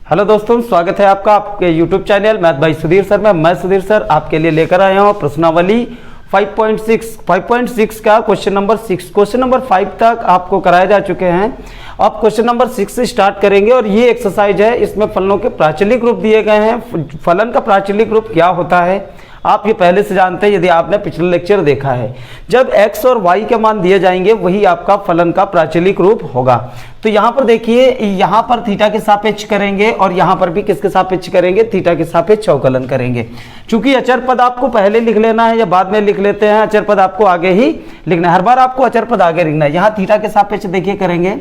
Hello दोस्तों, स्वागत है आपका आपके YouTube channel math bye Sudhir sir में। मैं सुधीर सर आपके लिए लेकर आया हूँ प्रश्नावली 5.6 का क्वेश्चन नंबर 6। क्वेश्चन नंबर 5 तक आपको कराए जा चुके हैं। अब क्वेश्चन नंबर 6 से स्टार्ट करेंगे और ये एक्सरसाइज है। इसमें फलनों के प्राचलिक रूप दिए गए हैं। फलन का प्राचलिक रूप क्या होता है आप ये पहले से जानते हैं यदि आपने पिछले लेक्चर देखा है। जब x और y के मान दिए जाएंगे वही आपका फलन का प्राचलिक रूप होगा। तो यहाँ पर देखिए, यहाँ पर थीटा के सापेक्ष करेंगे और यहाँ पर भी किसके सापेक्ष करेंगे, थीटा के सापेक्ष अवकलन करेंगे। चूंकि अचर पद आपको पहले लिख लेना है या बाद में लिख लेते हैं, अचर पद आपको आगे ही लिखना है। हर बार आपको अचर पद आगे लिखना है। यहाँ थीटा के सापेक्ष देखिए करेंगे।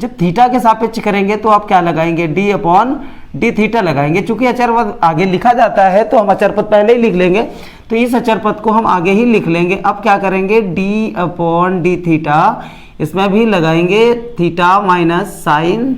जब थीटा के सापेक्ष करेंगे तो आप क्या लगाएंगे, डी अपॉन डी थीटा लगाएंगे। चूंकि अचर पद आगे लिखा जाता है तो हम अचर पद पहले ही लिख लेंगे, तो इस अचर पद को हम आगे ही लिख लेंगे। अब क्या करेंगे, डी अपॉन डी थीटा, इसमें भी लगाएंगे थीटा माइनस साइन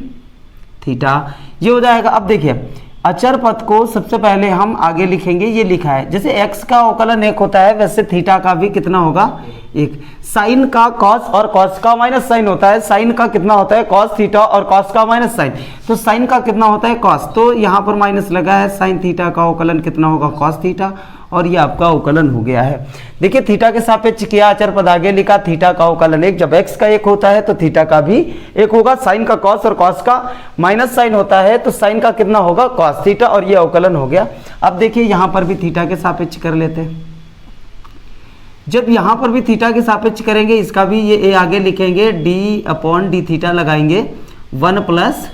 थीटा, ये हो जाएगा। अब देखिए अचर पद को सबसे पहले हम आगे लिखेंगे, ये लिखा है जैसे x का अवकलन 1 होता है वैसे थीटा का भी कितना होगा 1। साइन का cos और cos का माइनस साइन होता है। साइन का कितना होता है cos थीटा और cos का माइनस साइन, तो साइन का कितना होता है cos, तो यहाँ पर माइनस लगा है। साइन थीटा का अवकलन कितना होगा cos थीटा, और ये आपका अवकलन हो गया है। देखिए थीटा के सापेक्ष किया, अचर पद आगे लिखा, थीटा का अवकलन 1। जब x का 1 होता है तो थीटा का भी 1 होगा। साइन का cos और cos का माइनस साइन होता है तो साइन का कितना होगा cos थीटा, और ये अवकलन हो गया। अब देखिए यहाँ पर भी थीटा के सापेक्ष कर लेते हैं। जब यहाँ पर भी थीटा के सापेक्ष करेंगे, इसका भी ये a आगे लिखेंगे, डी अपॉन डी थीटा लगाएंगे 1 प्लस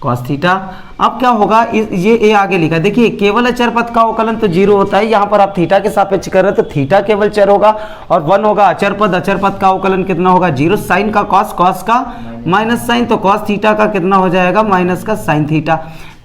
cos थीटा। अब क्या होगा, ये a आगे लिखा। देखिए केवल अचर पद का अवकलन तो 0 होता है। यहाँ पर आप थीटा के सापेक्ष कर रहे हैं तो थीटा केवल चर होगा और 1 होगा अचर पद। अचर पद का अवकलन कितना होगा 0। साइन का cos, cos का माइनस साइन, तो cos थीटा का कितना हो जाएगा माइनस का साइन थीटा।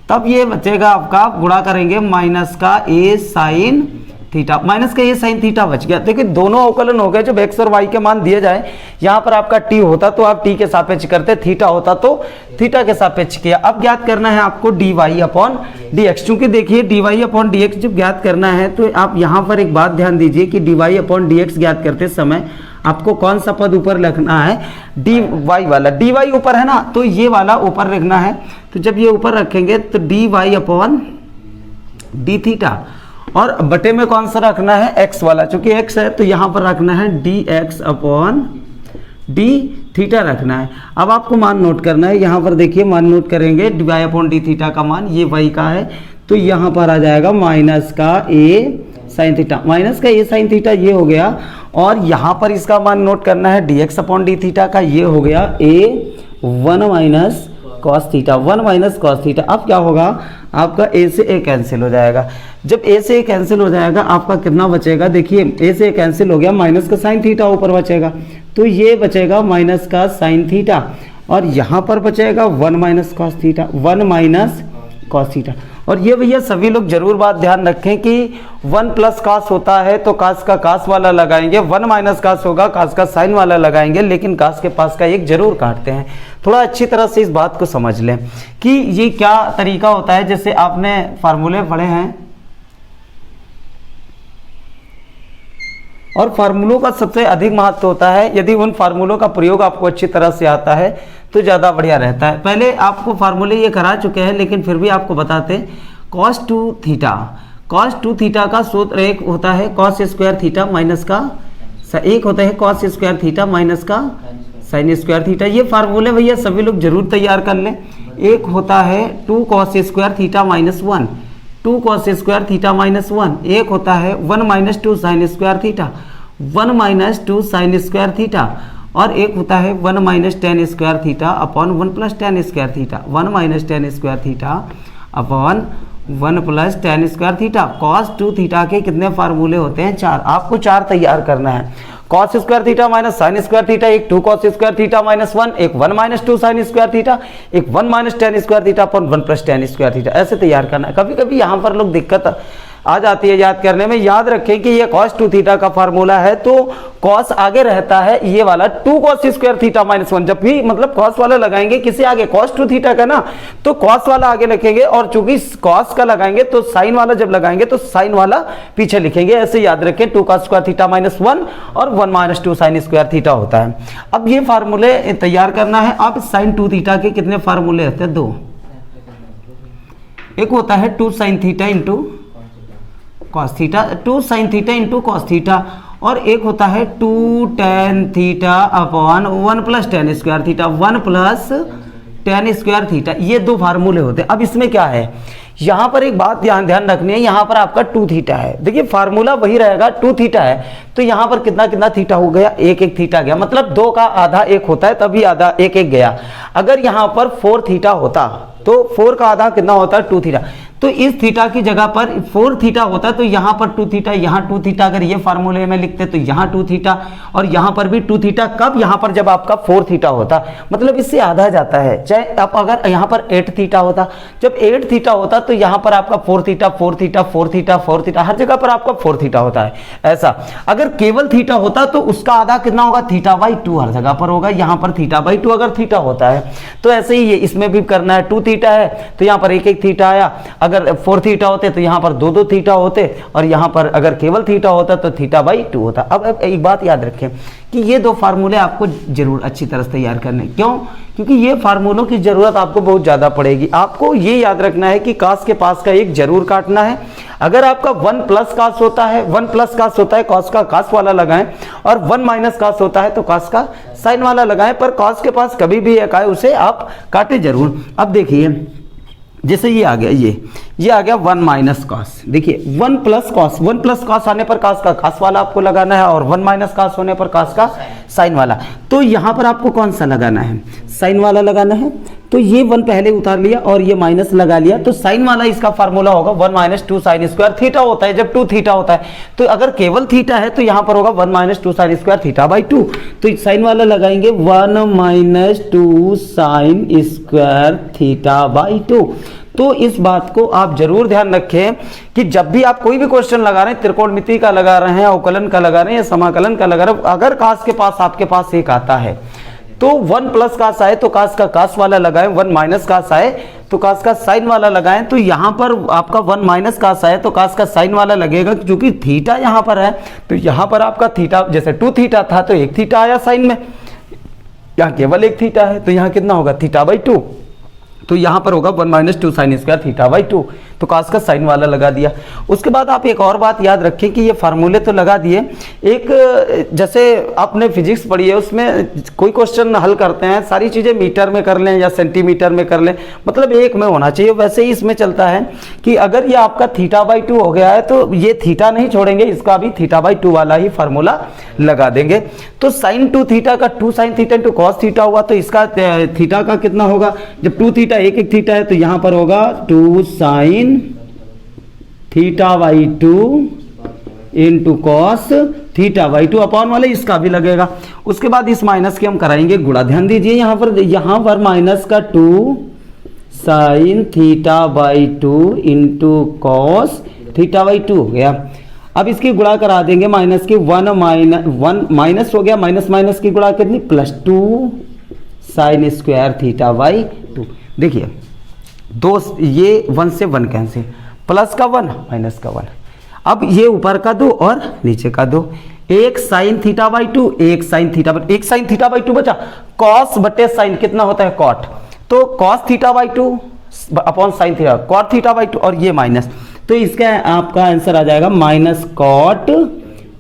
तब ये बचेगा आपका, गुणा करेंगे माइनस का a साइन थीटा, माइनस का ये साइन थीटा बच गया। देखिए दोनों अवकलन हो गए। जब x और y के मान दिए जाए, यहाँ पर आपका t होता तो आप t के सापेक्ष करते, थीटा होता तो थीटा के सापेक्ष किया। अब ज्ञात करना है आपको dy अपॉन dx। चूंकि देखिए dy अपॉन dx जब ज्ञात करना है तो आप यहाँ पर एक बात ध्यान दीजिए कि dy अपॉन dx ज्ञात करते समय आपको कौन सा पद ऊपर रखना है, dy वाला। dy ऊपर है ना, तो ये वाला ऊपर रखना है। तो जब ये ऊपर रखेंगे तो dy अपॉन डी थीटा, और बटे में कौन सा रखना है x वाला। चूंकि x है तो यहाँ पर रखना है dx अपॉन डी थीटा रखना है। अब आपको मान नोट करना है। यहाँ पर देखिए मान नोट करेंगे, dy अपॉन डी थीटा का मान ये y का है, तो यहाँ पर आ जाएगा माइनस का a साइन थीटा। माइनस का a साइन थीटा ये हो गया, और यहाँ पर इसका मान नोट करना है dx अपॉन डी थीटा का, ये हो गया a 1 minus cos theta, 1 minus cos theta. अब क्या होगा, आपका a से a कैंसिल हो जाएगा। जब a से a कैंसिल हो जाएगा आपका कितना बचेगा, देखिए a से a कैंसिल हो गया, माइनस का साइन थीटा ऊपर बचेगा, तो ये बचेगा माइनस का साइन थीटा, और यहाँ पर बचेगा 1 minus cos theta, 1 minus cos theta. और ये भैया सभी लोग जरूर बात ध्यान रखें कि 1 प्लस कास होता है तो कास का कास वाला लगाएंगे, 1 माइनस कास होगा कास का साइन वाला लगाएंगे, लेकिन कास के पास का एक जरूर काटते हैं। थोड़ा अच्छी तरह से इस बात को समझ लें कि ये क्या तरीका होता है। जैसे आपने फार्मूले पढ़े हैं, और फार्मूलों का सबसे अधिक महत्व होता है। यदि उन फार्मूलों का प्रयोग आपको अच्छी तरह से आता है तो ज़्यादा बढ़िया रहता है। पहले आपको फार्मूले ये करा चुके हैं, लेकिन फिर भी आपको बताते, cos 2 थीटा, cos 2 थीटा का सूत्र एक होता है cos स्क्वायर थीटा माइनस का, एक होता है cos स्क्वायर थीटा माइनस का साइन स्क्वायर थीटा। ये फार्मूले भैया सभी लोग जरूर तैयार कर लें। एक होता है 2 cos square theta minus 1, 2 cos square theta minus 1। एक होता है 1 minus 2 sine square theta, 1 minus 2 sine square theta. और एक होता है 1 minus ten square theta upon 1 plus ten square theta, 1 minus ten square theta upon 1 plus ten square theta. cos 2 theta के कितने फार्मूले होते हैं, 4। आपको 4 तैयार करना है। cos square theta minus sine square theta, एक 2 cos स्क्वायर थीटा माइनस 1, एक 1 माइनस 2 साइन स्क्वायर थीटा, एक 1 minus ten square theta upon 1 plus ten square theta. ऐसे तैयार करना है। कभी कभी यहाँ पर लोग दिक्कत आ जाती है याद करने में। याद रखें कि ये cos 2 थीटा का फार्मूला है, तो cos आगे रहता है ये वाला 2 cos स्क्वायर थीटा माइनस 1। जब भी मतलब cos वाला लगाएंगे किसी आगे, cos 2 थीटा का ना, तो cos वाला आगे लिखेंगे, और चूंकि cos का लगाएंगे तो साइन वाला जब लगाएंगे तो साइन वाला पीछे लिखेंगे। ऐसे याद रखें 2 cos स्क्वायर थीटा माइनस 1 और 1 माइनस 2 साइन स्क्वायर थीटा होता है। अब ये फार्मूले तैयार करना है। अब साइन 2 थीटा के कितने फार्मूले होते हैं, 2। एक होता है 2 sin theta into cos theta, 2 sin theta into cos theta, और एक होता है 2 tan theta upon 1 plus tan square theta, 1 plus tan square theta. ये दो फार्मूले होते हैं। अब इसमें क्या है, यहाँ पर एक बात ध्यान रखनी है, यहाँ पर आपका 2 थीटा है। देखिए फार्मूला वही रहेगा, 2 थीटा है तो यहाँ पर कितना कितना थीटा हो गया, एक थीटा गया, मतलब 2 का आधा 1 होता है तभी आधा एक गया। अगर यहाँ पर 4 थीटा होता तो 4 का आधा कितना होता है 2 थीटा, तो इस थीटा की जगह पर 4 थीटा होता है तो यहाँ पर 2 थीटा, यहाँ 2 थीटा। अगर ये फार्मूले में लिखते तो यहाँ 2 थीटा और यहाँ पर भी 2 थीटा। कब, यहाँ पर जब आपका 4 थीटा होता, मतलब इससे आधा जाता है। चाहे अब अगर यहाँ पर 8 थीटा होता, जब 8 थीटा होता तो यहाँ पर आपका 4 थीटा 4 थीटा 4 थीटा 4 थीटा, हर जगह पर आपका 4 थीटा होता है। ऐसा अगर केवल थीटा होता तो उसका आधा कितना होगा, थीटा बाई 2 हर जगह पर होगा। यहाँ पर थीटा बाई 2 अगर थीटा होता है तो ऐसे ही ये इसमें भी करना है। 2 थीटा है तो यहाँ पर एक थीटा आया, अगर 4 थीटा होते तो यहाँ पर 2 थीटा होते, और यहाँ पर अगर केवल थीटा होता तो थीटा बाई 2 होता। अब एक बात याद रखें कि ये दो फार्मूले आपको जरूर अच्छी तरह से तैयार करने, क्यों, क्योंकि ये फार्मूलों की जरूरत आपको बहुत ज्यादा पड़ेगी। आपको ये याद रखना है कि कास के पास का एक जरूर काटना है। अगर आपका 1 प्लस कास होता है, 1 प्लस कास होता है, कॉस का कास वाला लगाएं, और 1 माइनस कास होता है तो कास का साइन वाला लगाएं, पर कॉस के पास कभी भी एक आए उसे आप काटे जरूर। अब देखिए जैसे ये आ गया, ये आ गया 1 माइनस कॉस। देखिए 1 प्लस कॉस आने पर कॉस का कास वाला आपको लगाना है, और 1 माइनस कॉस होने पर कॉस का साइन वाला। तो यहाँ पर आपको कौन सा लगाना है, साइन वाला लगाना है। तो ये 1 पहले उतार लिया और ये माइनस लगा लिया, तो साइन वाला इसका फार्मूला होगा 1 माइनस 2 साइन स्क्वायर थीटा होता है जब 2 थीटा होता है। तो अगर केवल थीटा है तो यहाँ पर होगा 1 minus 2 sine square theta by 2। तो साइन वाला लगाएंगे 1 minus 2 sine square theta by 2। तो इस बात को आप जरूर ध्यान रखें कि जब भी आप कोई भी क्वेश्चन लगा रहे हैं, त्रिकोणमिति का लगा रहे हैं, अवकलन का लगा रहे हैं या समाकलन का लगा रहे हैं, अगर कास के पास आपके पास एक आता है तो 1 प्लस कास आए तो कास का कास वाला लगाएं, 1 माइनस कास आए तो कास का साइन वाला लगाएं। तो यहाँ पर आपका 1 माइनस कास आए तो कास का साइन वाला लगेगा, क्योंकि थीटा यहाँ पर है। तो यहाँ पर आपका थीटा जैसे 2 थीटा था तो 1 थीटा आया साइन में, यहाँ केवल 1 थीटा है तो यहाँ कितना होगा, थीटा बाई 2। तो यहाँ पर होगा 1 minus 2 sine square theta by 2। तो कास का साइन वाला लगा दिया। उसके बाद आप एक और बात याद रखें कि ये फार्मूले तो लगा दिए, एक जैसे आपने फिजिक्स पढ़ी है उसमें कोई क्वेश्चन हल करते हैं, सारी चीज़ें मीटर में कर लें या सेंटीमीटर में कर लें, मतलब एक में होना चाहिए। वैसे ही इसमें चलता है कि अगर ये आपका थीटा बाई 2 हो गया है तो ये थीटा नहीं छोड़ेंगे, इसका भी थीटा बाई 2 वाला ही फार्मूला लगा देंगे। तो साइन 2 थीटा का 2 sine theta into cos theta हुआ, तो इसका थीटा का कितना होगा, जब 2 थीटा एक थीटा है तो यहाँ पर होगा 2 sine theta by 2 into cos theta by 2 upon वाले इसका भी लगेगा। उसके बाद इस माइनस के हम कराएंगे गुणा। ध्यान दीजिए यहाँ पर माइनस का 2 sine theta by 2 into cos theta by 2 हो गया। अब इसकी गुणा करा देंगे माइनस की 1 माइनस हो गया, माइनस माइनस की गुणा कितनी, +2 साइन स्क्वायर थीटा बाई 2। देखिए दो, ये 1 से 1 कैंसिल, प्लस का 1 माइनस का 1। अब ये ऊपर का 2 और नीचे का 2, एक साइन थीटा बाई 2 एक साइन थीटा बाई 2 बचा। कॉस बटे साइन कितना होता है, कॉट। तो cos theta by 2 upon sine theta, cot theta by 2 और ये माइनस, तो इसका आपका आंसर आ जाएगा माइनस कॉट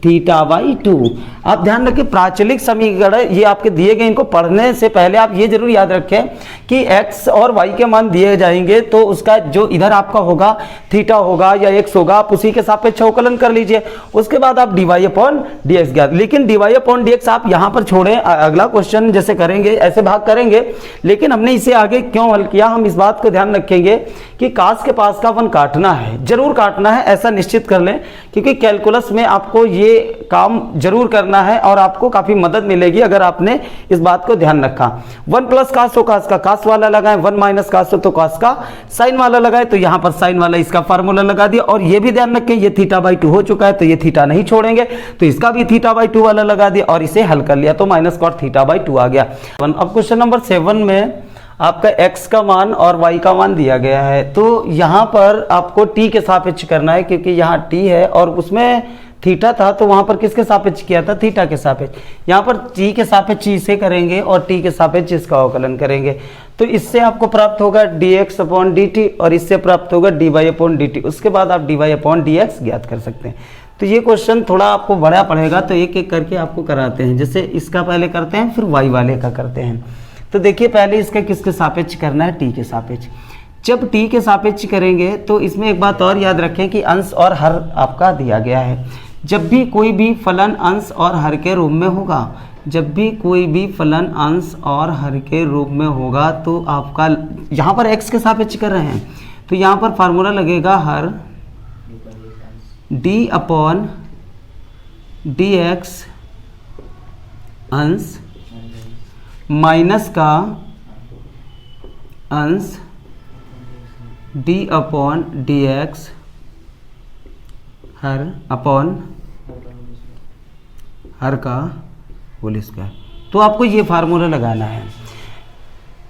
थीटा बाई 2। आप ध्यान रखें प्राचलिक समीकरण ये आपके दिए गए, इनको पढ़ने से पहले आप ये जरूर याद रखें कि x और y के मान दिए जाएंगे तो उसका जो इधर आपका होगा थीटा होगा या x होगा, आप उसी के सापेक्ष अवकलन कर लीजिए। उसके बाद आप dy अपॉन dx ज्ञात, लेकिन dy अपॉन dx आप यहाँ पर छोड़ें, अगला क्वेश्चन जैसे करेंगे ऐसे भाग करेंगे, लेकिन हमने इसे आगे क्यों हल किया, हम इस बात को ध्यान रखेंगे कि कास के पास का 1 काटना है, जरूर काटना है, ऐसा निश्चित कर लें, क्योंकि कैलकुलस में आपको ये काम जरूर करना है और आपको काफी मदद मिलेगी अगर आपने इस बात को ध्यान रखा। 1 प्लस कास हो कास का कास वाला लगाएं, 1 माइनस कास हो तो कास का साइन वाला लगाएं। तो यहाँ पर साइन वाला इसका फार्मूला लगा दिया, और ये भी ध्यान रखें ये थीटा बाई 2 हो चुका है तो ये थीटा नहीं छोड़ेंगे, तो इसका भी थीटा बाई 2 वाला लगा दिया और इसे हल कर लिया, तो माइनस कॉट थीटा बाई 2 आ गया। अब क्वेश्चन नंबर 7 में आपका x का मान और y का मान दिया गया है, तो यहाँ पर आपको t के सापेक्ष करना है, क्योंकि यहाँ t है और उसमें थीटा था तो वहाँ पर किसके सापेक्ष किया था, थीटा के सापेक्ष। यहाँ पर टी के सापेक्ष इसे करेंगे और टी के सापेक्ष इसका अवकलन करेंगे, तो इससे आपको प्राप्त होगा dx अपॉन dt और इससे प्राप्त होगा dy अपॉन dt। उसके बाद आप dy अपॉन dx ज्ञात कर सकते हैं। तो ये क्वेश्चन थोड़ा आपको बड़ा पड़ेगा, तो एक एक करके आपको कराते हैं। जैसे इसका पहले करते हैं, फिर y वाले का करते हैं। तो देखिए पहले इसका किसके सापेक्ष करना है, t के सापेक्ष। जब t के सापेक्ष करेंगे तो इसमें एक बात और याद रखें कि अंश और हर आपका दिया गया है। जब भी कोई भी फलन अंश और हर के रूप में होगा, जब भी कोई भी फलन अंश और हर के रूप में होगा तो आपका यहाँ पर x के सापेक्ष कर रहे हैं तो यहाँ पर फार्मूला लगेगा हर d अपॉन dx अंश माइनस का अंश d अपॉन dx हर अपॉन हर का होल स्क्वायर। तो आपको ये फार्मूला लगाना है,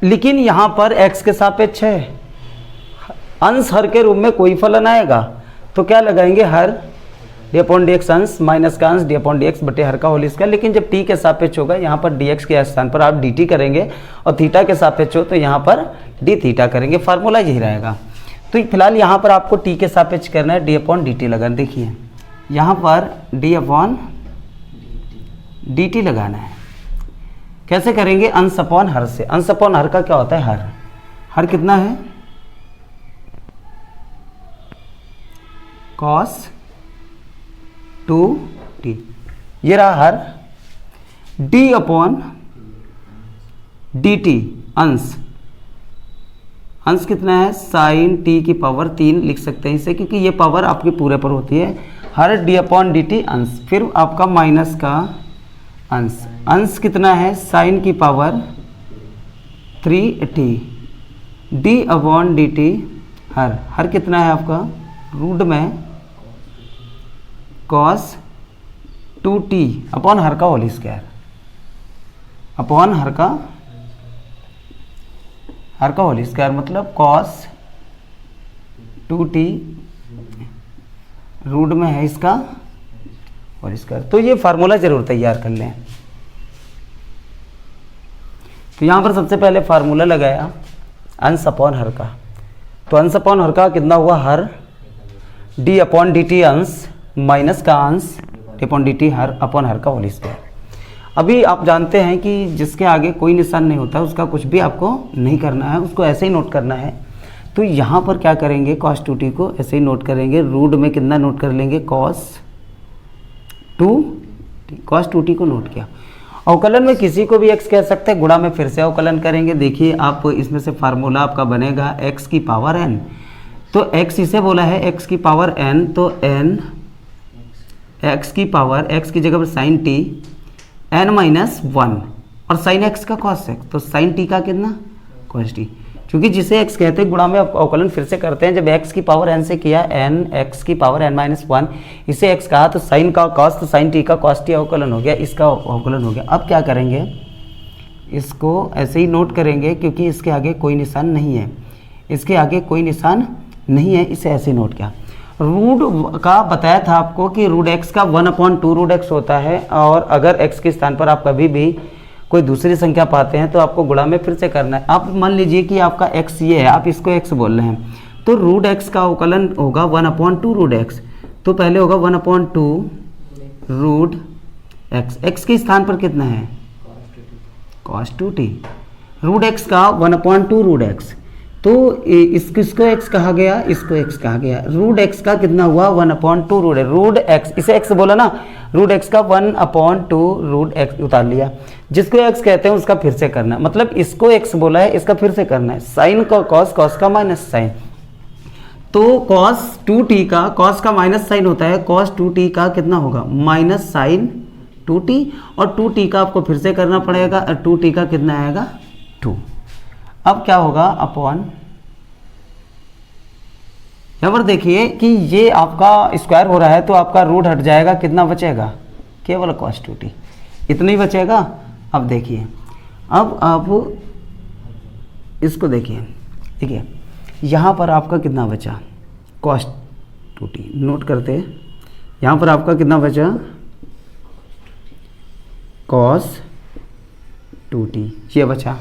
लेकिन यहाँ पर x के सापेक्ष है, अंश हर के रूप में कोई फलन आएगा तो क्या लगाएंगे, हर d अपॉन dx अंश माइनस का अंश d अपॉन dx बटे हर का होल स्क्वायर। लेकिन जब t के सापेक्ष होगा यहाँ पर dx के स्थान पर आप dt करेंगे और थीटा के सापेक्ष हो तो यहाँ पर d थीटा करेंगे। फार्मूला यही रहेगा। तो फिलहाल यहाँ पर आपको t के सापेक्ष करना है, d अपॉन dt लगाना। देखिए यहाँ पर d अपॉन dt लगाना है। कैसे करेंगे, अंश अपॉन हर से। अंश अपॉन हर का क्या होता है, हर। हर कितना है, cos 2t। ये रहा हर। d अपॉन dt अंश। अंश कितना है, साइन t की पावर 3 लिख सकते हैं इसे, क्योंकि ये पावर आपके पूरे पर होती है। हर d अपॉन dt अंश, फिर आपका माइनस का अंश। अंश कितना है, साइन की power 3t। d upon dt हर। हर कितना है आपका, रूट में cos 2t अपॉन हर का होल स्क्वायर। अपॉन हर का होल स्क्वायर मतलब cos 2t रूट में है इसका होल स्क्वायर। तो ये फार्मूला जरूर तैयार कर लें। तो यहाँ पर सबसे पहले फार्मूला लगाया अंश अपॉन हर का। तो अंश अपॉन हर का कितना हुआ, हर d अपॉन dt अंश माइनस का अंश d अपॉन dt हर अपॉन हर का होल स्क्वायर। अभी आप जानते हैं कि जिसके आगे कोई निशान नहीं होता उसका कुछ भी आपको नहीं करना है, उसको ऐसे ही नोट करना है। तो यहाँ पर क्या करेंगे, cos 2t को ऐसे ही नोट करेंगे। रूट में कितना नोट कर लेंगे, cos 2t को नोट किया। अवकलन में किसी को भी x कह सकते हैं, गुणा में फिर से अवकलन करेंगे। देखिए आप इसमें से फार्मूला आपका बनेगा x की पावर n। तो x इसे बोला है x की पावर n, तो n x की पावर, x की जगह पर साइन t n माइनस 1 और साइन x का cos x, तो साइन t का कितना, cos t। क्योंकि जिसे x कहते हैं गुणा में अवकलन फिर से करते हैं। जब x की पावर n से किया, n x की पावर n माइनस 1 इसे x कहा तो साइन का cos, तो साइन t का cos t अवकलन हो गया, इसका अवकलन हो गया। अब क्या करेंगे, इसको ऐसे ही नोट करेंगे क्योंकि इसके आगे कोई निशान नहीं है, इसके आगे कोई निशान नहीं है, इसे ऐसे ही नोट किया। रूट का बताया था आपको कि रूट x का 1/2 रूट x होता है, और अगर x के स्थान पर आप कभी भी कोई दूसरी संख्या पाते हैं तो आपको गुणा में फिर से करना है। आप मान लीजिए कि आपका x ये है, आप इसको x बोल रहे हैं, तो रूट x का अवकलन होगा 1/2 रूट x। तो पहले होगा 1/2 रूट x। x के स्थान पर कितना है, cos 2t। रूट x का 1/2 रूट x, तो इसको x कहा गया, इसको x कहा गया। रूट x का कितना हुआ, 1/2 रूट है। रूट x, इसे x बोला ना, रूट x का 1/2 रूट x उतार लिया। जिसको x कहते हैं उसका फिर से करना है, मतलब इसको x बोला है, इसका फिर से करना है। साइन का cos, cos का माइनस साइन। तो cos 2t का, cos का माइनस साइन होता है, cos 2t का कितना होगा, माइनस साइन 2t, और 2t का आपको फिर से करना पड़ेगा, 2t का कितना आएगा, 2। अब क्या होगा, अपॉन, यहाँ पर देखिए कि ये आपका स्क्वायर हो रहा है तो आपका रूट हट जाएगा, कितना बचेगा, केवल cos 2t, इतना ही बचेगा। अब देखिए, अब आप इसको देखिए, ठीक है, यहाँ पर आपका कितना बचा, cos 2t नोट करते, यहाँ पर आपका कितना बचा, cos 2t, ये बचा।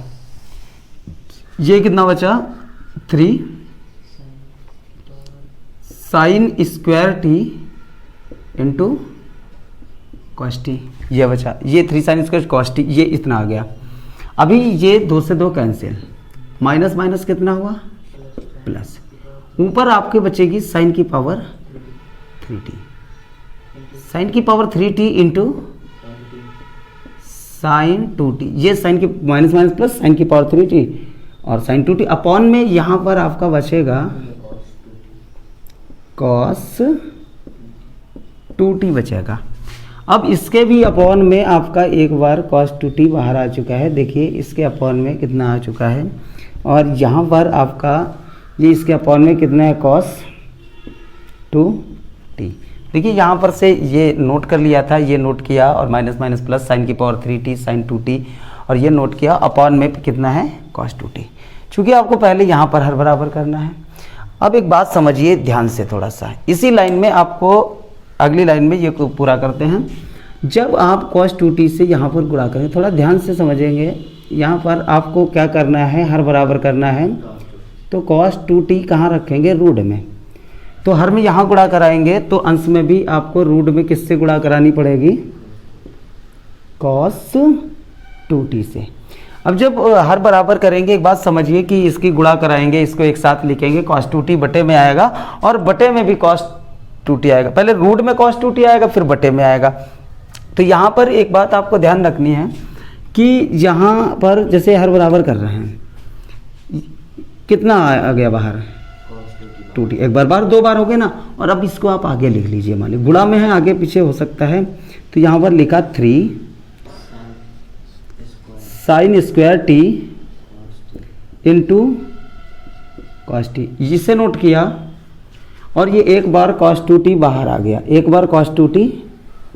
ये कितना बचा, 3 sin square t into cos t, ये बचा। ये 3 sin स्क्वायर cos t, ये इतना आ गया। अभी ये 2 से 2 कैंसिल, माइनस माइनस कितना हुआ, प्लस। ऊपर आपके बचेगी साइन की पावर 3t, साइन की power 3t into sine 2t, ये साइन की माइनस माइनस प्लस साइन की पावर 3t और साइन 2t अपॉन में यहाँ पर आपका बचेगा cos 2t बचेगा। अब इसके भी अपॉन में आपका एक बार cos 2t बाहर आ चुका है, देखिए इसके अपॉन में कितना आ चुका है, और यहाँ पर आपका ये इसके अपॉन में कितना है, cos 2t। देखिए यहाँ पर से ये नोट कर लिया था, ये नोट किया और माइनस माइनस प्लस साइन की पावर 3t साइन 2t, और ये नोट किया अपॉन में कितना है, cos 2t। चूँकि आपको पहले यहाँ पर हर बराबर करना है। अब एक बात समझिए ध्यान से थोड़ा सा, इसी लाइन में आपको अगली लाइन में ये पूरा करते हैं। जब आप cos 2t से यहाँ पर गुणा करें, थोड़ा ध्यान से समझेंगे, यहाँ पर आपको क्या करना है, हर बराबर करना है। तो cos 2t कहाँ रखेंगे, रूट में, तो हर में यहाँ गुणा कराएंगे तो अंश में भी आपको रूट में किससे गुणा करानी पड़ेगी, cos 2t से। अब जब हर बराबर करेंगे, एक बात समझिए कि इसकी गुणा कराएंगे, इसको एक साथ लिखेंगे, cos 2t बटे में आएगा और बटे में भी cos 2t आएगा। पहले रूट में cos 2t आएगा फिर बटे में आएगा। तो यहाँ पर एक बात आपको ध्यान रखनी है कि यहाँ पर जैसे हर बराबर कर रहे हैं, कितना आ गया बाहर, 2t, एक बार 2 बार हो गए ना। और अब इसको आप आगे लिख लीजिए, मान लीजिए गुणा में है, आगे पीछे हो सकता है, तो यहाँ पर लिखा 3 sine square t into cos t, इसे नोट किया, और ये एक बार cos 2t बाहर आ गया, एक बार cos 2t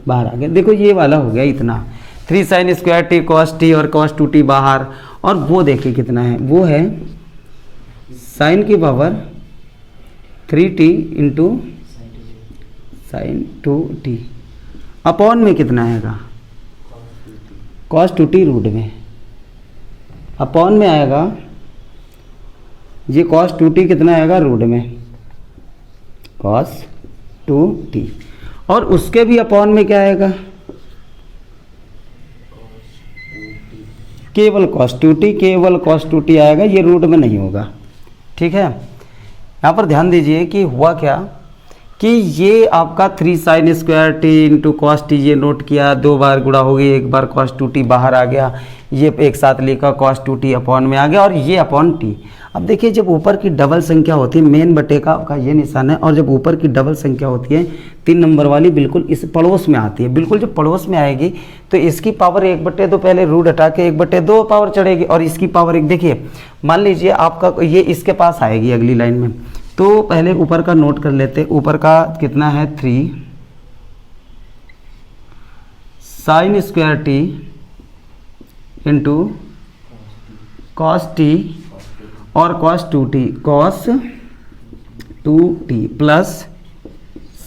बाहर आ गया। देखो ये वाला हो गया इतना, 3 sine square t cos t और cos 2t बाहर, और वो देखिए कितना है, वो है साइन की power 3t into sine 2t upon में कितना आएगा, cos 2t रूट में, अपॉन में आएगा ये cos 2t कितना आएगा, रूट में cos 2t, और उसके भी अपॉन में क्या आएगा, केवल cos 2t, केवल cos 2t आएगा, ये रूट में नहीं होगा। ठीक है, यहाँ पर ध्यान दीजिए कि हुआ क्या कि ये आपका 3 sine square t into cos T, ये नोट किया, 2 बार गुणा हो गई, एक बार cos 2t बाहर आ गया, ये एक साथ लिखा cos 2t अपॉन में आ गया, और ये अपॉन t। अब देखिए जब ऊपर की डबल संख्या होती है, मेन बटे का आपका ये निशान है, और जब ऊपर की डबल संख्या होती है 3 नंबर वाली, बिल्कुल इस पड़ोस में आती है, बिल्कुल जब पड़ोस में आएगी तो इसकी पावर 1/2 पहले रूट हटा के 1/2 पावर चढ़ेगी, और इसकी पावर 1, देखिए मान लीजिए आपका ये इसके पास आएगी अगली लाइन में, तो पहले ऊपर का नोट कर लेते। ऊपर का कितना है, 3 sine square t into cos t और cos 2t, cos 2t plus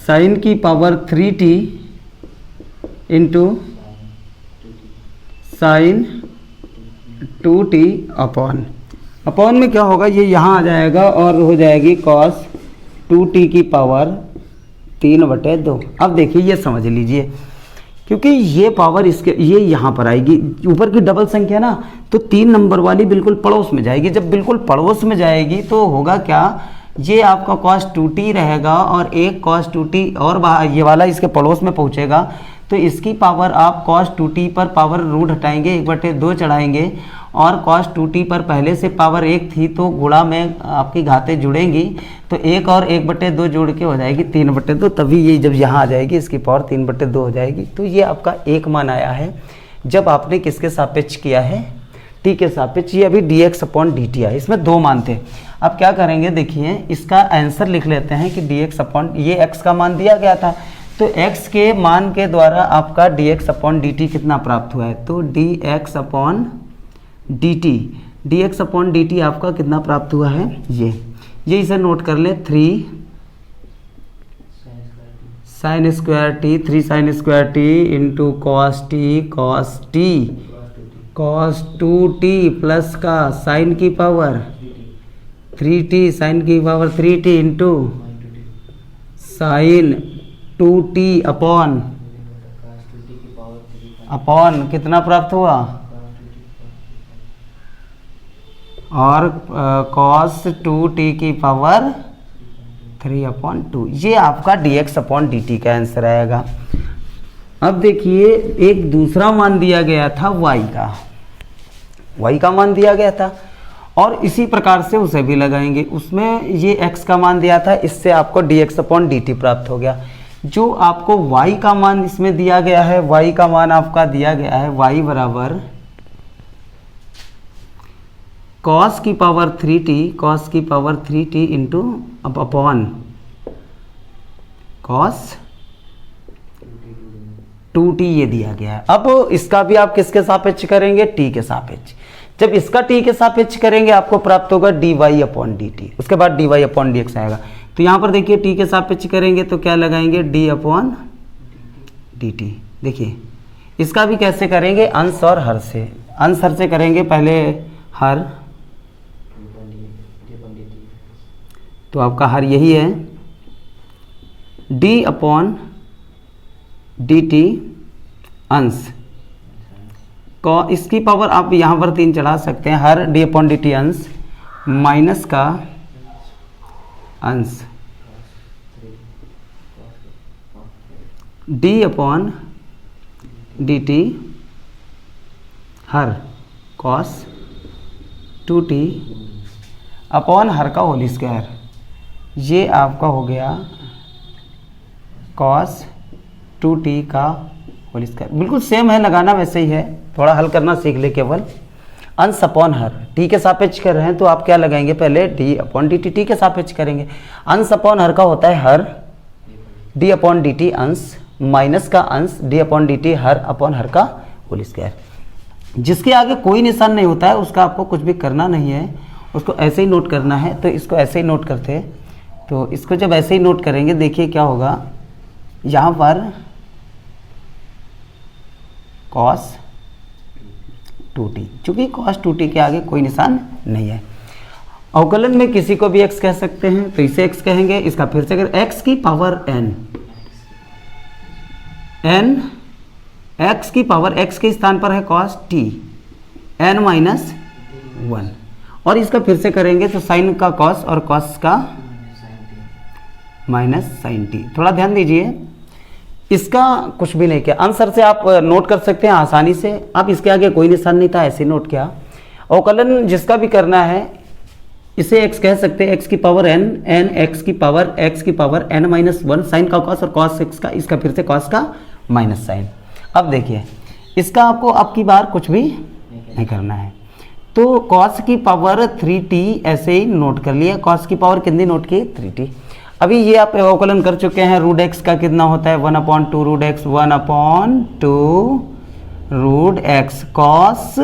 sine की power 3t into sine 2t upon में क्या होगा, ये यहाँ आ जाएगा और हो जाएगी cos 2t की पावर 3/2। अब देखिए ये समझ लीजिए, क्योंकि ये पावर इसके ये यहाँ पर आएगी, ऊपर की डबल संख्या ना, तो 3 नंबर वाली बिल्कुल पड़ोस में जाएगी। जब बिल्कुल पड़ोस में जाएगी तो होगा क्या, ये आपका cos 2t रहेगा और एक cos 2t और ये वाला इसके पड़ोस में पहुँचेगा, तो इसकी पावर आप cos 2t पर पावर रूट हटाएंगे, 1/2 चढ़ाएंगे, और cos 2t पर पहले से पावर 1 थी तो गुणा में आपकी घातें जुड़ेंगी, तो 1 और 1/2 जोड़ के हो जाएगी 3/2, तभी ये जब यहाँ आ जाएगी इसकी पावर 3/2 हो जाएगी। तो ये आपका एक मान आया है जब आपने किसके सापेक्ष किया है, t के सापेक्ष। ये अभी dx/dt है, इसमें 2 मान थे। अब क्या करेंगे, देखिए इसका आंसर लिख लेते हैं कि dx/ ये x का मान दिया गया था, तो x के मान के द्वारा आपका dx/dt कितना प्राप्त हुआ है, तो dx/dt आपका कितना प्राप्त हुआ है, ये इसे नोट कर ले, 3 sine square T, 3 sine square t into cos T cos 2t plus का साइन की पावर 3t साइन की power 3t into sine 2t upon कितना प्राप्त हुआ और कॉस 2t की पावर 3/2। ये आपका dx अपॉन dt का आंसर आएगा। अब देखिए एक दूसरा मान दिया गया था y का मान दिया गया था और इसी प्रकार से उसे भी लगाएंगे। उसमें ये x का मान दिया था, इससे आपको dx अपॉन dt प्राप्त हो गया। जो आपको y का मान इसमें दिया गया है, y का मान आपका दिया गया है y बराबर cos की power 3t into upon cos 2t ये दिया गया है। अब इसका भी आप किसके सापेक्ष करेंगे, t के सापेक्ष। जब इसका t के सापेक्ष करेंगे आपको प्राप्त होगा dy अपॉन dt, उसके बाद dy अपॉन dx आएगा। तो यहाँ पर देखिए t के सापेक्ष करेंगे तो क्या लगाएंगे d अपॉन dt। देखिए इसका भी कैसे करेंगे, अंश और हर से। अंश हर से करेंगे, पहले हर, तो आपका हर यही है d अपॉन dt अंश को इसकी पावर आप यहाँ पर 3 चढ़ा सकते हैं। हर d अपॉन dt अंश माइनस का अंश d अपॉन dt हर cos 2t अपॉन हर का होल स्क्वायर। ये आपका हो गया cos 2t का होल स्क्वायर। बिल्कुल सेम है, लगाना वैसे ही है, थोड़ा हल करना सीख ले केवल। अंश अपॉन हर t के सापेक्ष कर रहे हैं तो आप क्या लगाएंगे, पहले d अपॉन dt t के सापेक्ष करेंगे। अंश अपॉन हर का होता है हर d अपॉन dt अंश माइनस का अंश d अपॉन dt हर अपॉन हर का होल स्क्वायर। जिसके आगे कोई निशान नहीं होता है उसका आपको कुछ भी करना नहीं है, उसको ऐसे ही नोट करना है। तो इसको ऐसे ही नोट करते हैं। तो इसको जब ऐसे ही नोट करेंगे देखिए क्या होगा, यहाँ पर cos 2t, चूँकि cos 2t के आगे कोई निशान नहीं है। अवकलन में किसी को भी x कह सकते हैं तो इसे x कहेंगे। इसका फिर से अगर x की पावर n x की पावर x के स्थान पर है cos t n माइनस 1 और इसका फिर से करेंगे तो साइन का cos और cos का माइनस साइन टी। थोड़ा ध्यान दीजिए, इसका कुछ भी नहीं किया, आंसर से आप नोट कर सकते हैं आसानी से। आप इसके आगे कोई निशान नहीं था, ऐसे नोट किया। अवकलन जिसका भी करना है इसे x कह सकते हैं, x की पावर n x की पावर n माइनस 1 साइन का cos और cos x का, इसका फिर से cos का माइनस साइन। अब देखिए इसका आपको अब की बार कुछ भी नहीं करना है। तो cos की पावर 3t ऐसे ही नोट कर लिया। cos की पावर कितनी नोट की, 3t। अभी ये आप अवकलन कर चुके हैं। रूट x का कितना होता है, 1/2 root x 1/2 root x cos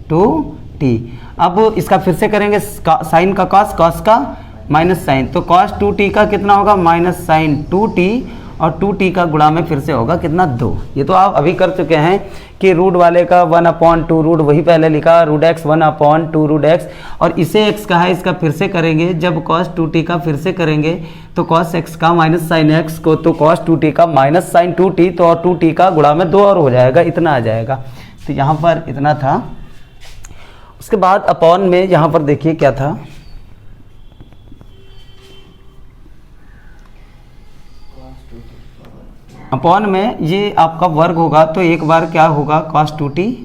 2t। अब इसका फिर से करेंगे, साइन का cos का माइनस साइन, तो cos 2t का कितना होगा, माइनस साइन 2t और 2t का गुणा में फिर से होगा कितना, 2। ये तो आप अभी कर चुके हैं कि रूट वाले का 1/2 रूट वही पहले लिखा, रूट x 1/2 रूट x और इसे x का है, इसका फिर से करेंगे। जब cos 2t का फिर से करेंगे तो cos x का माइनस साइन x को, तो cos 2t का माइनस साइन 2t, तो और 2t का गुणा में 2 और हो जाएगा, इतना आ जाएगा। तो यहाँ पर इतना था। उसके बाद अपॉन में यहाँ पर देखिए क्या था, अपॉन में ये आपका वर्ग होगा तो एक बार क्या होगा, cos 2t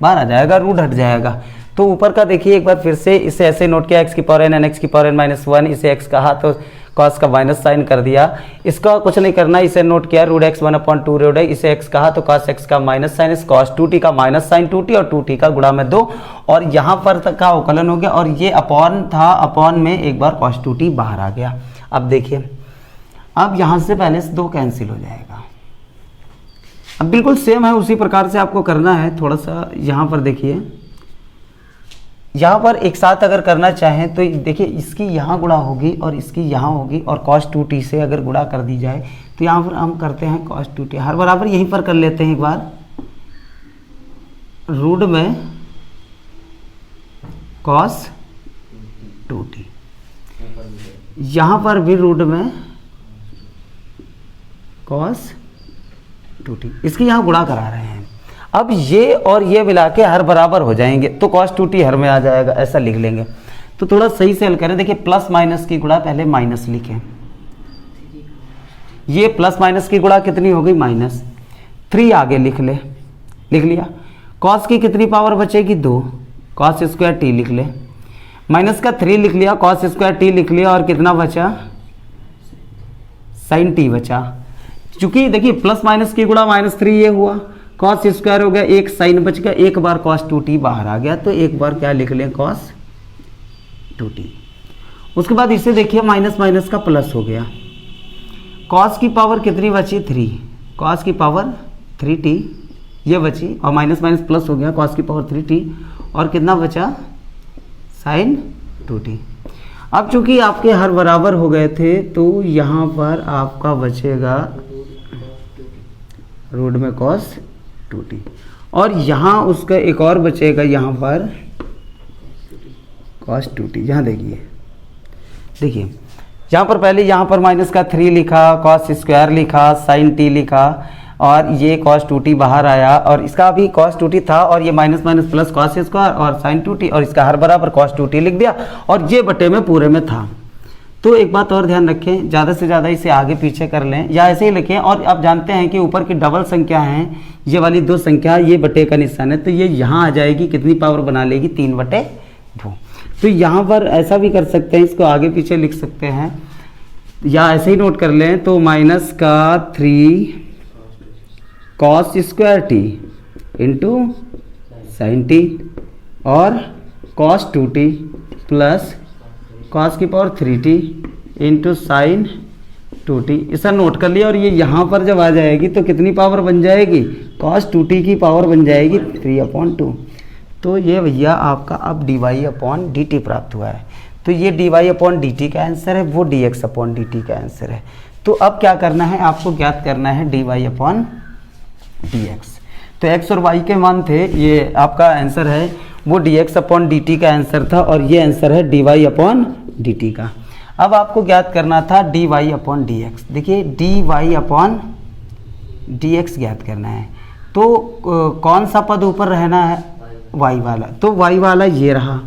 बाहर आ जाएगा, रूट हट जाएगा। तो ऊपर का देखिए एक बार फिर से, इसे ऐसे नोट किया, x की पावर n x की पावर n माइनस 1, इसे x कहा तो cos का माइनस साइन कर दिया। इसका कुछ नहीं करना, इसे नोट किया रूट x 1/2 रूट x, इसे x कहा तो cos x का माइनस साइन, cos 2t का माइनस साइन 2t और 2t का गुणा में 2 और यहाँ पर तक का अवकलन हो गया। और ये अपॉन था, अपॉन में एक बार cos 2t बाहर आ गया। अब देखिए अब यहाँ से पहले से 2 कैंसिल हो जाएगा। अब बिल्कुल सेम है, उसी प्रकार से आपको करना है। थोड़ा सा यहाँ पर देखिए, यहाँ पर एक साथ अगर करना चाहें तो देखिए इसकी यहाँ गुणा होगी और इसकी यहाँ होगी और cos 2t से अगर गुणा कर दी जाए तो यहाँ पर हम करते हैं cos 2t, हर बराबर यहीं पर कर लेते हैं एक बार, रूट में cos 2t, यहाँ पर भी रूट में cos 2t, इसकी यहाँ गुणा करा रहे हैं। अब ये और ये मिला के हर बराबर हो जाएंगे तो cos 2t हर में आ जाएगा, ऐसा लिख लेंगे। तो थोड़ा सही से हल करें, देखिए प्लस माइनस की गुणा पहले माइनस लिखें, ये प्लस माइनस की गुणा कितनी हो गई माइनस, 3 आगे लिख लिया। cos की कितनी पावर बचेगी 2, cos स्क्वायर t लिख ले, माइनस का 3 लिख लिया, cos स्क्वायर t लिख लिया, और कितना बचा sin t बचा। चूंकि देखिए प्लस माइनस की गुणा -3 ये हुआ, cos स्क्वायर हो गया, एक साइन बच गया, एक बार cos 2t बाहर आ गया, तो एक बार क्या लिख लें cos 2t। उसके बाद इसे देखिए माइनस माइनस का प्लस हो गया, cos की पावर कितनी बची 3, cos की पावर 3t ये बची, और माइनस माइनस प्लस हो गया, cos की पावर 3t, और कितना बचा sin 2t। अब चूंकि आपके हर बराबर हो गए थे तो यहाँ पर आपका बचेगा रूट में cos 2t, और यहाँ उसका एक और बचेगा यहाँ पर cos 2t। यहाँ देखिए यहाँ पर पहले यहाँ पर माइनस का 3 लिखा, cos स्क्वायर लिखा, sin t लिखा, और ये cos 2t बाहर आया, और इसका भी cos 2t था, और ये minus minus plus cos square और sin 2t, और इसका हर बराबर cos 2t लिख दिया, और ये बटे में पूरे में था। तो एक बात और ध्यान रखें, ज़्यादा से ज़्यादा इसे आगे पीछे कर लें या ऐसे ही लिखें, और आप जानते हैं कि ऊपर की डबल संख्या हैं, ये वाली 2 संख्या, ये बटे का निशान है, तो ये यहाँ आ जाएगी, कितनी पावर बना लेगी 3/2। तो यहाँ पर ऐसा भी कर सकते हैं, इसको आगे पीछे लिख सकते हैं, या ऐसे ही नोट कर लें, तो माइनस का 3 cos square t into sign T, और cos 2t प्लस cos की power 3t into sine 2t, ऐसा नोट कर लिया। और ये यहाँ पर जब आ जाएगी तो कितनी पावर बन जाएगी, cos 2t की पावर बन जाएगी 3/2। तो ये भैया आपका अब dy/dt प्राप्त हुआ है। तो ये dy/dt का आंसर है, वो dx/dt का आंसर है। तो अब क्या करना है, आपको ज्ञात करना है dy/dx। तो x और y के मान थे, ये आपका आंसर है, वो dx/dt का आंसर था, और ये आंसर है dy/dt का। अब आपको ज्ञात करना था dy/dx। देखिए dy/dx ज्ञात करना है, तो कौन सा पद ऊपर रहना है, y वाला, तो y वाला ये रहा,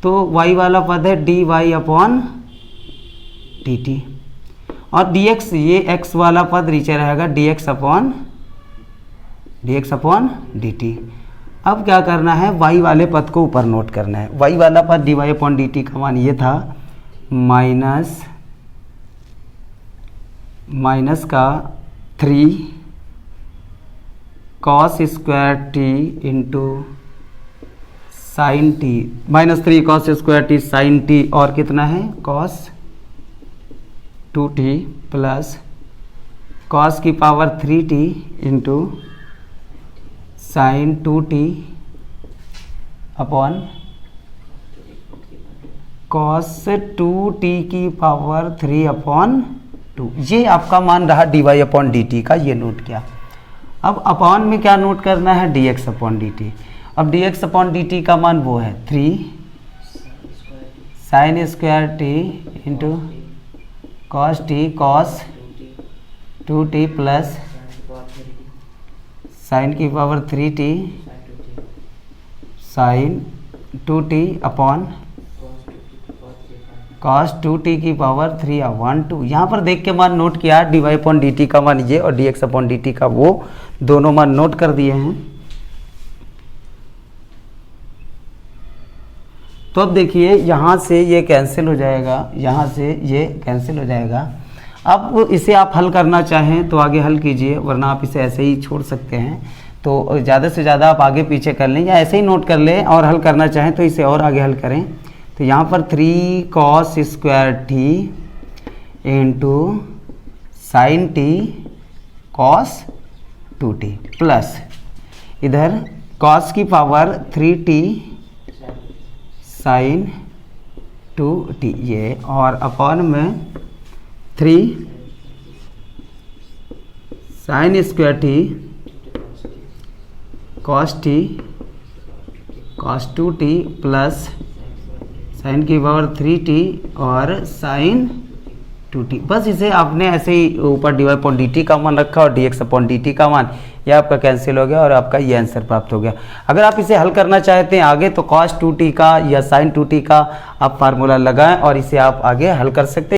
तो y वाला पद है dy/dt, और dx ये x वाला पद नीचे रहेगा dx/dt। अब क्या करना है, y वाले पद को ऊपर नोट करना है। y वाला पद dy/dt का मान ये था, माइनस का 3 cos square t into sine t, -3 cos square t sine t, और कितना है cos 2t प्लस cos की power 3t into sine 2t upon cos 2t की पावर 3/2। ये आपका मान रहा dy/dt का, ये नोट किया। अब अपॉन में क्या नोट करना है, dx/dt। अब dx/dt का मान वो है 3 sine square t into cos t cos 2t plus sine की power 3t sine 2t upon cos 2t की पावर 3/2। यहाँ पर देख के मान नोट किया, dy/dt का मान ये और dx/dt का वो, दोनों मान नोट कर दिए हैं। तो अब देखिए यहाँ से ये कैंसिल हो जाएगा, यहाँ से ये कैंसिल हो जाएगा। अब इसे आप हल करना चाहें तो आगे हल कीजिए, वरना आप इसे ऐसे ही छोड़ सकते हैं। तो ज़्यादा से ज़्यादा आप आगे पीछे कर लें या ऐसे ही नोट कर लें, और हल करना चाहें तो इसे और आगे हल करें। तो यहाँ पर 3 cos square t into sine t cos 2t plus इधर cos की पावर 3t साइन 2t, ये और अपॉन में 3 sine square T cos 2t plus sine की पावर 3t और साइन 2t। बस इसे आपने ऐसे ही ऊपर dy अपॉन dt का मान रखा और dx अपॉन dt का मान, यह आपका कैंसिल हो गया और आपका ये आंसर प्राप्त हो गया। अगर आप इसे हल करना चाहते हैं आगे तो cos 2t का या sin 2t का आप फार्मूला लगाएं और इसे आप आगे हल कर सकते हैं।